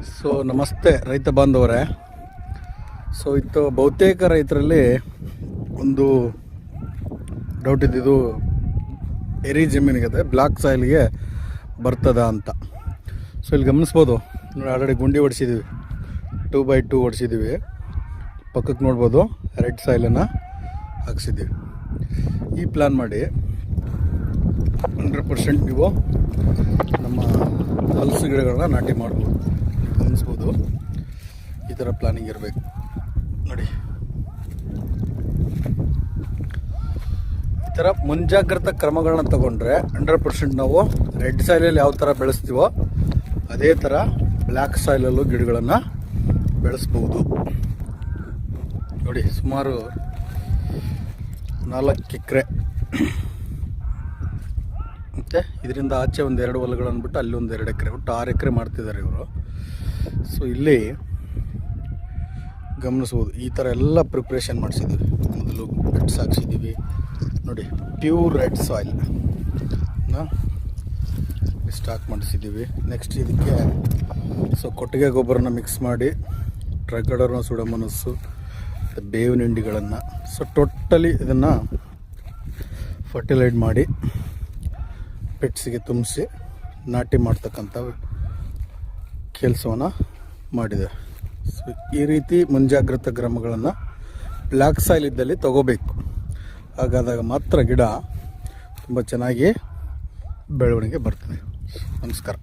So ನಮಸ್ತೆ ರೈತ ಬಾಂಧವರೇ. ಸೊ ಇತ್ತು ಬಹುತೇಕ ರೈತರಲ್ಲಿ ಒಂದು ಡೌಟ್ ಇದ್ದಿದ್ದು ಎರಿ ಜಮೀನಿಗೆ ಬ್ಲಾಕ್ ಸಾಯಿಲ್ಗೆ ಬರ್ತದ ಅಂತ. ಸೊ ಇಲ್ಲಿ ಗಮನಿಸ್ಬೋದು ನೋಡಿ, ಆಲ್ರೆಡಿ ಗುಂಡಿ ಹೊಡಿಸಿದ್ದೀವಿ, 2x2 ಹೊಡಿಸಿದ್ದೀವಿ. ಪಕ್ಕಕ್ಕೆ ನೋಡ್ಬೋದು ರೆಡ್ ಸಾಯಿಲನ್ನು ಹಾಕ್ಸಿದ್ದೀವಿ. ಈ ಪ್ಲ್ಯಾನ್ ಮಾಡಿ 100% ನೀವು ನಮ್ಮ ಹಲಸು ಗಿಡಗಳನ್ನ ನಾಟಿ ಮಾಡ್ಬೋದು. ಗಮನಿಸ್ಬೋದು, ಈ ಥರ ಪ್ಲಾನಿಂಗ್ ಇರಬೇಕು ನೋಡಿ. ಈ ಥರ ಮುಂಜಾಗ್ರತಾ ಕ್ರಮಗಳನ್ನ ತಗೊಂಡ್ರೆ 100% ನಾವು ರೆಡ್ ಸಾಯಿಲಲ್ಲಿ ಯಾವ ಥರ ಬೆಳೆಸ್ತೀವೋ ಅದೇ ಥರ ಬ್ಲ್ಯಾಕ್ ಸಾಯಿಲಲ್ಲೂ ಗಿಡಗಳನ್ನು ಬೆಳೆಸ್ಬೋದು ನೋಡಿ. ಸುಮಾರು 4 ಎಕರೆ ಮತ್ತು ಇದರಿಂದ ಆಚೆ ಒಂದು 2 ಹೊಲಗಳನ್ನು ಬಿಟ್ಟು ಅಲ್ಲಿ ಒಂದು 2 ಎಕರೆ, ಒಟ್ಟು 6 ಎಕರೆ ಮಾಡ್ತಿದ್ದಾರೆ ಇವರು. ಸೊ ಇಲ್ಲಿ ಗಮನಿಸ್ಬೋದು, ಈ ಥರ ಎಲ್ಲ ಪ್ರಿಪ್ರೇಷನ್ ಮಾಡಿಸಿದ್ದೀವಿ. ಮೊದಲು ಬೆಟ್ಸ್ ಹಾಕ್ಸಿದ್ದೀವಿ ನೋಡಿ, ಪ್ಯೂರ್ ರೆಡ್ ಸಾಯಿಲ್ನ ಸ್ಟಾಕ್ ಮಾಡಿಸಿದ್ದೀವಿ. ನೆಕ್ಸ್ಟ್ ಇದಕ್ಕೆ ಕೊಟ್ಟಿಗೆ ಗೊಬ್ಬರನ ಮಿಕ್ಸ್ ಮಾಡಿ ಟ್ರೈಕೋಡರ್ಮ ಸುಡಮನಸ್ಸು ಮತ್ತು ಬೇವಿನ ಹಿಂಡಿಗಳನ್ನು ಟೋಟಲಿ ಇದನ್ನು ಫರ್ಟಿಲೈಡ್ ಮಾಡಿ ಪೆಟ್ಸಿಗೆ ತುಂಬಿಸಿ ನಾಟಿ ಮಾಡ್ತಕ್ಕಂಥ ಕೆಲಸವನ್ನು ಮಾಡಿದೆ. ಸೊ ಈ ರೀತಿ ಮುಂಜಾಗ್ರತಾ ಕ್ರಮಗಳನ್ನು ಬ್ಲ್ಯಾಕ್ ಸಾಯಿಲ್ ಇದ್ದಲ್ಲಿ ತಗೋಬೇಕು. ಹಾಗಾದಾಗ ಮಾತ್ರ ಗಿಡ ತುಂಬ ಚೆನ್ನಾಗಿ ಬೆಳವಣಿಗೆ ಬರ್ತದೆ. ನಮಸ್ಕಾರ.